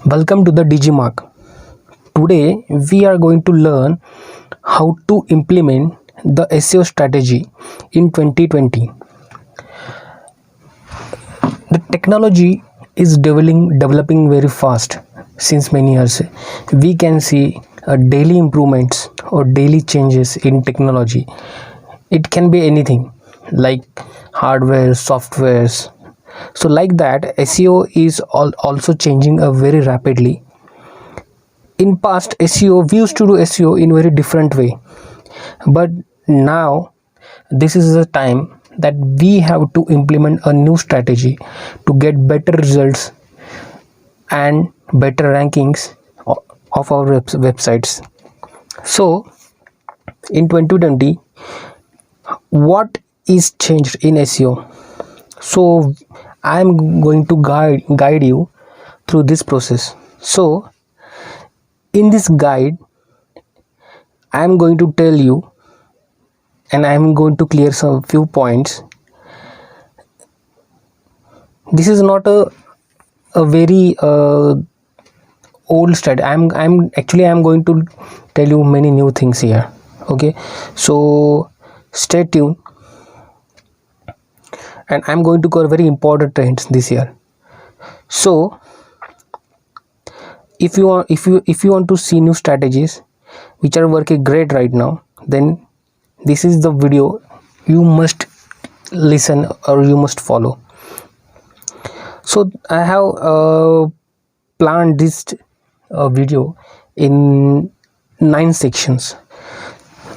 Welcome to the DigiMark. Today we are going to learn how to implement the SEO strategy in 2020. The technology is developing very fast since many years. We can see daily improvements or daily changes in technology. It can be anything like hardware, softwares. So like that, SEO is also changing very rapidly. In past SEO, we used to do SEO in very different way, but now this is the time that we have to implement a new strategy to get better results and better rankings of our websites. So in 2020, what is changed in SEO? So I'm going to guide you through this process. So in this guide, I'm going to tell you and I'm going to clear some few points. This is not a very old strategy. I'm going to tell you many new things here. Okay, so stay tuned, and I'm going to cover very important trends this year. So if you want to see new strategies which are working great right now, then this is the video you must listen or you must follow. So I have planned this video in 9 sections.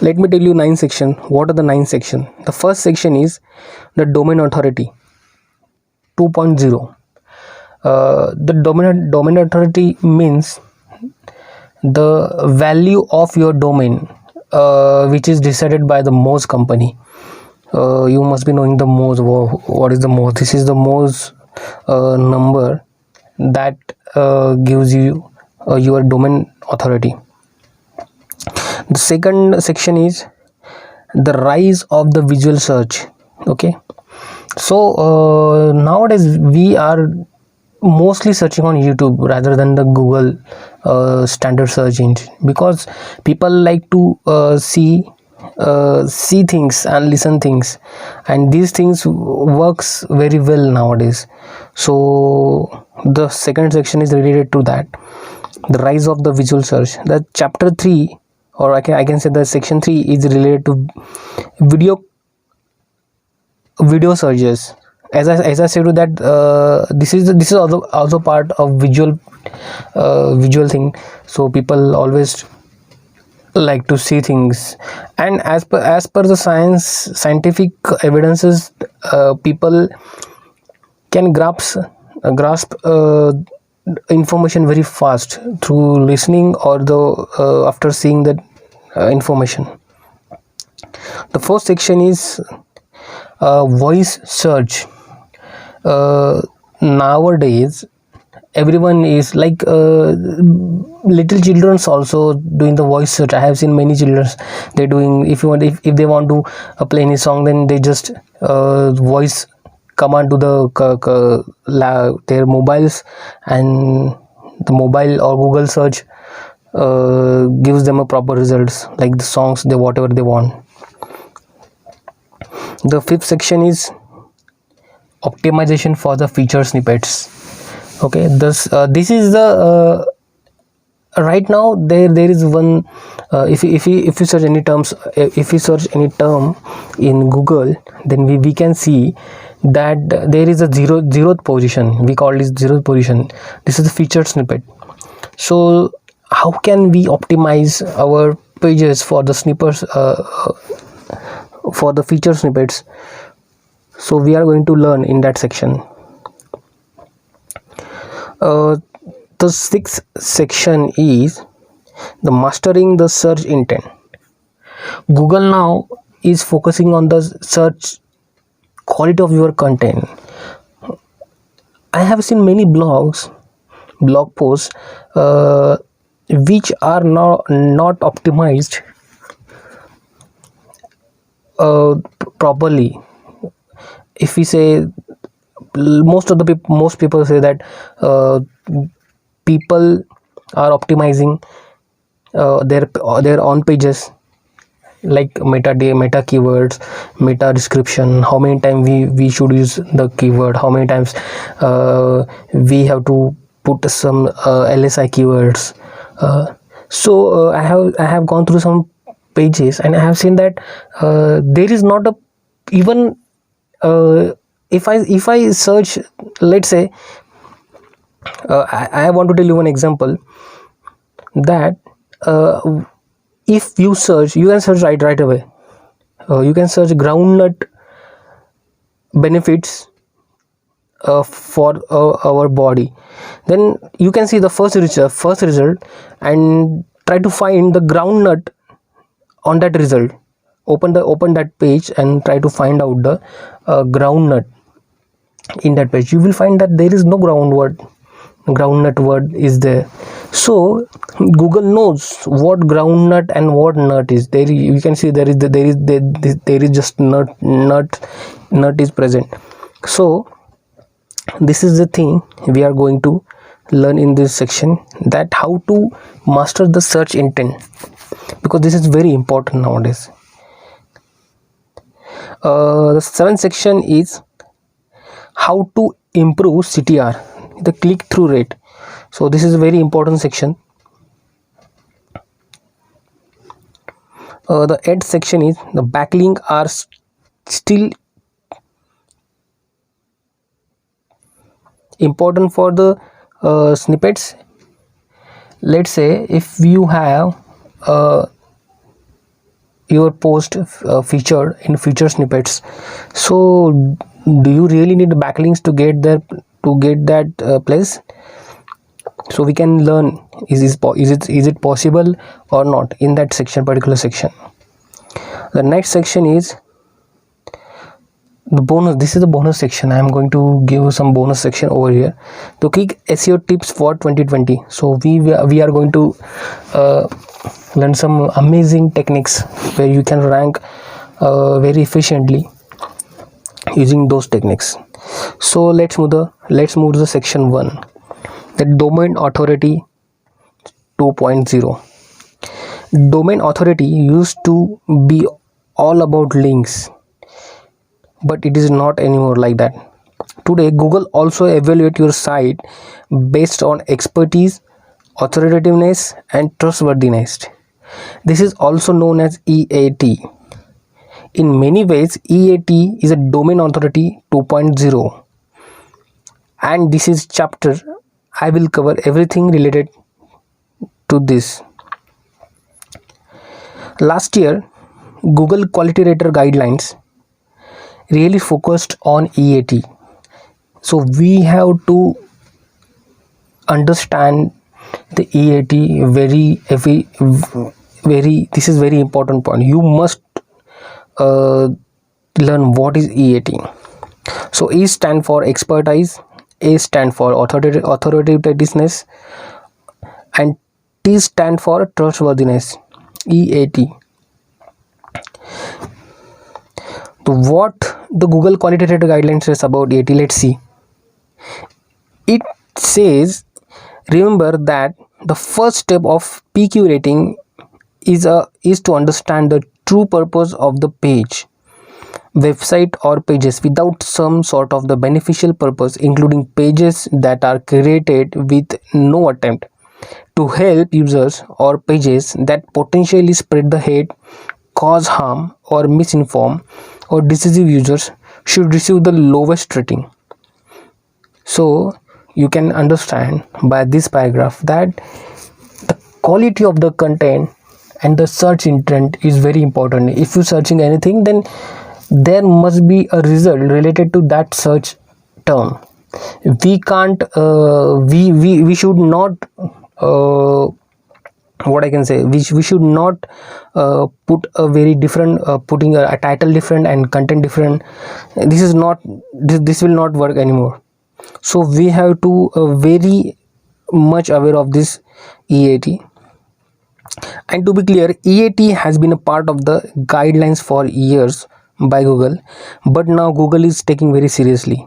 Let me tell you 9 sections. What are the 9 sections? The first section is the domain authority 2.0. The domain authority means the value of your domain, which is decided by the Moz company. You must be knowing the Moz. What is the Moz? This is the Moz number that gives you your domain authority. The second section is the rise of the visual search. Okay, so nowadays we are mostly searching on YouTube rather than the Google standard search engine, because people like to see things and listen things, and these things works very well nowadays. So the second section is related to that, the rise of the visual search. The chapter 3, or I can say the section 3, is related to video searches. As I said to that, this is also part of visual thing. So people always like to see things, and as per the scientific evidences, people can grasp information very fast through listening or after seeing that information. The first section is voice search. Nowadays everyone is like little children's also doing the voice search. I have seen many children, they're doing, if they want to play any song, then they just voice command to their mobiles, and the mobile or Google search gives them a proper results, like the songs, whatever they want. The fifth section is optimization for the feature snippets. Okay, this is the right now there is one, if you search any terms, if you search any term in Google, then we can see that there is a zeroth position. We call this zeroth position. This is the featured snippet. So how can we optimize our pages for the snippets, for the feature snippets? So we are going to learn in that section. The sixth section is the mastering the search intent. Google now is focusing on the search quality of your content. I have seen many blog posts which are not optimized properly. If we say, most people say that people are optimizing their own pages, like meta keywords, meta description, how many times we should use the keyword, how many times we have to put some LSI keywords. I have gone through some pages and I have seen that there is not a even if I search, let's say I want to tell you one example that if you search, you can search right away. You can search groundnut benefits for our body. Then you can see the first result and try to find the groundnut on that result. Open that page and try to find out the groundnut in that page. You will find that there is no groundnut word is there. So Google knows what groundnut and what nut is there. You can see there is just nut is present. So this is the thing we are going to learn in this section, that how to master the search intent, because this is very important nowadays. The seventh section is how to improve CTR, the click-through rate. So this is a very important section. The eighth section is the backlink are still important for the snippets. Let's say if you have your post featured in feature snippets, so do you really need backlinks to get that place? So we can learn is it possible or not in that particular section. The next section is the bonus. This is the bonus section. I am going to give some bonus section over here. The quick SEO tips for 2020. So we are going to learn some amazing techniques where you can rank very efficiently using those techniques. So let's move to the section 1, the domain authority 2.0. Domain authority used to be all about links, but it is not anymore like that. Today Google also evaluate your site based on expertise, authoritativeness and trustworthiness. This is also known as EAT. In many ways, EAT is a domain authority 2.0, and this is chapter I will cover everything related to this. Last year, Google Quality Rater guidelines really focused on EAT. So we have to understand the EAT very. This is very important point. You must learn what is EAT. So E stand for expertise, A stand for authoritativeness, and T stand for trustworthiness. EAT. What the Google Quality Rater guidelines says about EAT, let's see. It says, remember that the first step of PQ rating is to understand the true purpose of the page, website or pages without some sort of the beneficial purpose, including pages that are created with no attempt to help users or pages that potentially spread the hate, cause harm or misinform or deceive users should receive the lowest rating. So you can understand by this paragraph that the quality of the content and the search intent is very important. If you're searching anything, then there must be a result related to that search term. We can't we should not what I can say, we should not put a very different putting a title different and content different. This will not work anymore. So we have to very much aware of this EAT. And to be clear, EAT has been a part of the guidelines for years by Google, but now Google is taking very seriously.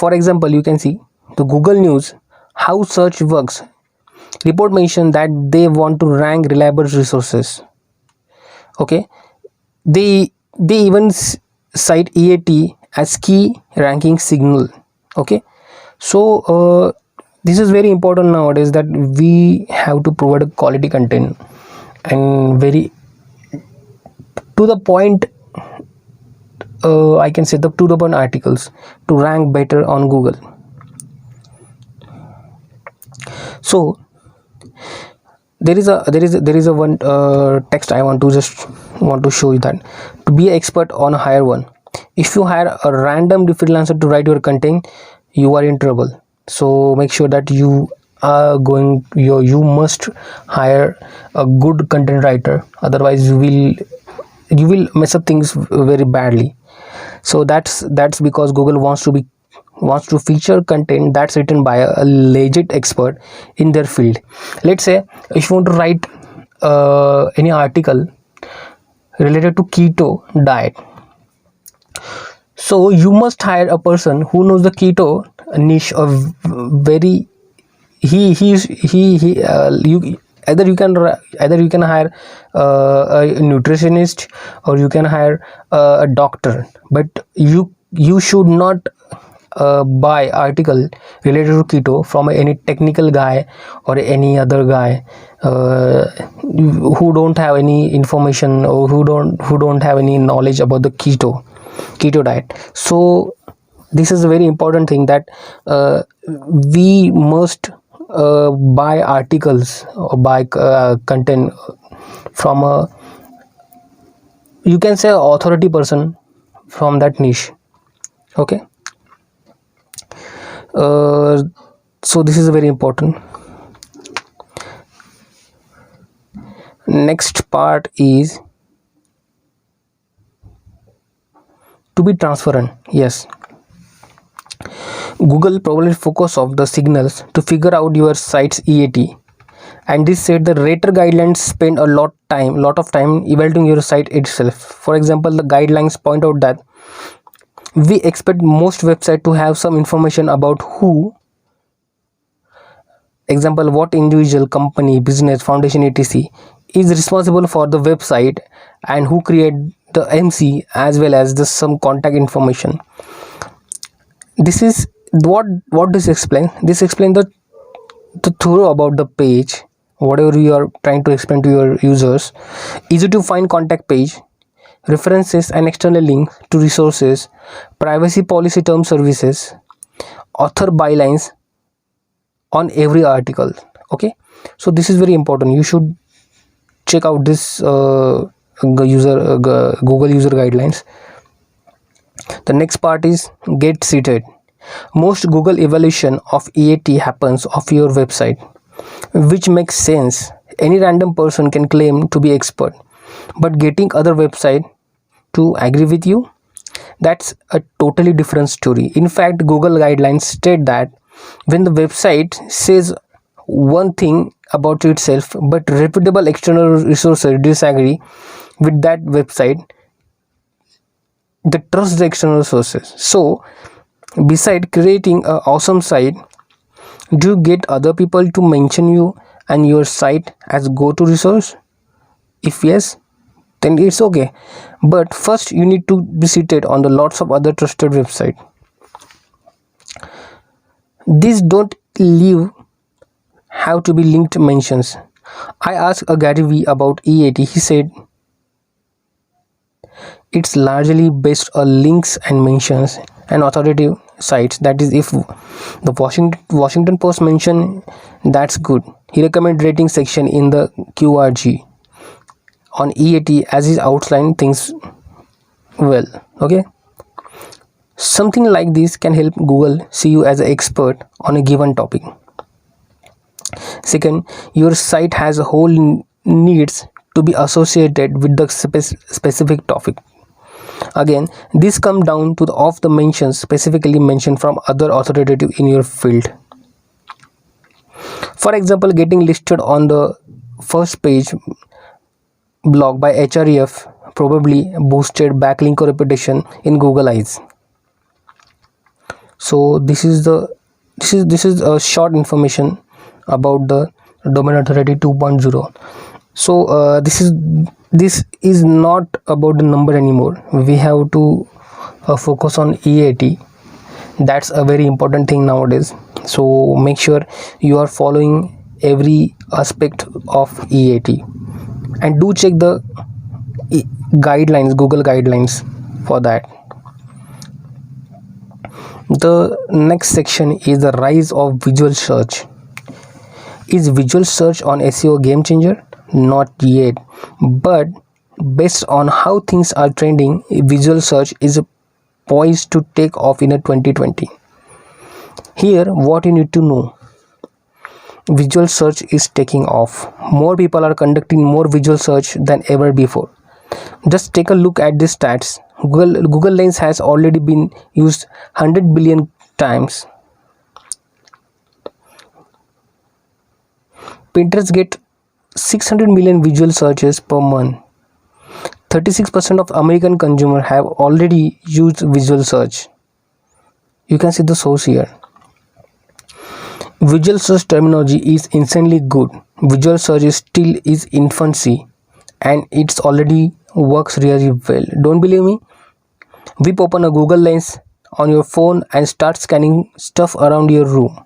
For example, you can see the Google News, how search works. Report mention that they want to rank reliable resources. Okay, they even cite EAT as key ranking signal. Okay, so this is very important nowadays, that we have to provide a quality content and very to the point, I can say the to the point articles to rank better on Google. So there is a one text I want to show you, that to be an expert on hire one. If you hire a random freelancer to write your content, you are in trouble. So make sure that you must hire a good content writer, otherwise you will mess up things very badly. So that's because Google wants to feature content that's written by a legit expert in their field. Let's say if you want to write any article related to keto diet, so you must hire a person who knows the keto niche of very he you either you can hire a nutritionist, or you can hire a doctor, but you should not buy article related to keto from any technical guy or any other guy who don't have any information, or who don't have any knowledge about the keto diet. So this is a very important thing, that we must buy articles or buy content from a, you can say, authority person from that niche. Okay, so this is very important. Next part is to be transparent. Yes, Google probably focus of the signals to figure out your site's EAT, and this said the rater guidelines spend a lot of time evaluating your site itself. For example, the guidelines point out that we expect most website to have some information about who, example, what individual, company, business, foundation, etc. is responsible for the website, and who create the MC, as well as the some contact information. This is what this explain. This explain the thorough about the page, whatever you are trying to explain to your users. Easy to find contact page, references and external links to resources, privacy policy, term services, author bylines on every article. Okay, so this is very important. You should check out this Google user guidelines. The next part is get seated. Most Google evaluation of EAT happens of your website, which makes sense. Any random person can claim to be expert, but getting other website to agree with you, that's a totally different story. In fact, Google guidelines state that when the website says one thing about itself, but reputable external resources disagree with that website, they trust the external sources. So beside creating an awesome site, do you get other people to mention you and your site as go-to resource? If yes, then it's okay. But first you need to be seated on the lots of other trusted website. These don't leave have to be linked mentions. I asked a Gary Vee about EAT. He said it's largely based on links and mentions and authoritative sites. That is, if the Washington Post mention, that's good. He recommend rating section in the QRG on EAT as his outline things well. Okay, something like this can help Google see you as an expert on a given topic. Second, your site has a whole needs to be associated with the specific topic. Again, this comes down to the mentions specifically mentioned from other authoritative in your field. For example, getting listed on the first page blog by HREF probably boosted backlink or reputation in Google eyes. So this is a short information about the domain authority 2.0. So this is not about the number anymore. We have to focus on EAT. That's a very important thing nowadays. So make sure you are following every aspect of EAT, and do check the guidelines, Google guidelines for that. The next section is the rise of visual search. Is visual search on SEO a game changer? Not yet, but based on how things are trending, visual search is poised to take off in a 2020. Here, what you need to know: visual search is taking off. More people are conducting more visual search than ever before. Just take a look at the stats. Google Lens has already been used 100 billion times. Pinterest get 600 million visual searches per month. 36% of American consumers have already used visual search. You can see the source here. Visual search terminology is insanely good. Visual search is still in infancy, and it's already works really well. Don't believe me? Whip open a Google Lens on your phone and start scanning stuff around your room.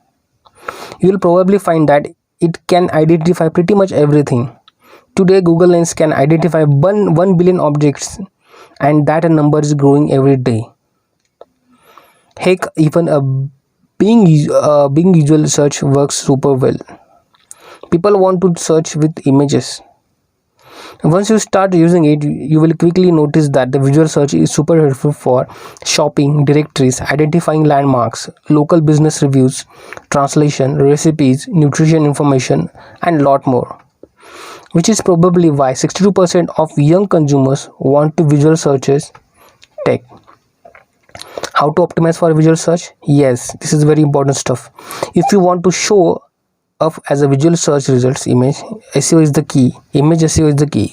You will probably find that it can identify pretty much everything. Today, Google Lens can identify 1 billion objects, and that number is growing every day. Heck, even a Bing visual search works super well. People want to search with images. Once you start using it, you will quickly notice that the visual search is super helpful for shopping, directories, identifying landmarks, local business reviews, translation, recipes, nutrition information, and lot more. Which is probably why 62% of young consumers want to visual searches tech. How to optimize for visual search? Yes, this is very important stuff. If you want to show up as a visual search results, image SEO is the key. Image SEO is the key.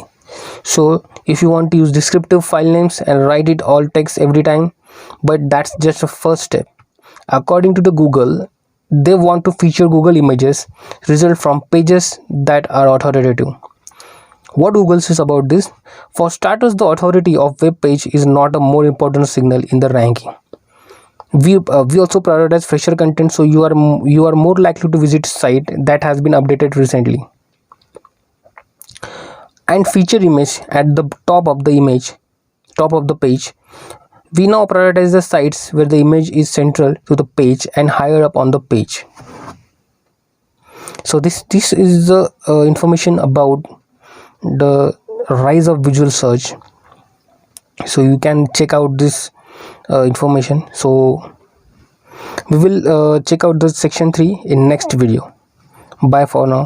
So if you want to use descriptive file names and write it all text every time, but that's just a first step. According to the Google, they want to feature Google images result from pages that are authoritative. What Google says about this? For starters, the authority of web page is not a more important signal in the ranking. We also prioritize fresher content, so you are more likely to visit site that has been updated recently. And feature image at the top of the page. We now prioritize the sites where the image is central to the page and higher up on the page. So this is the information about the rise of visual search. So you can check out this information. So we will check out the section 3 in next video. Bye for now.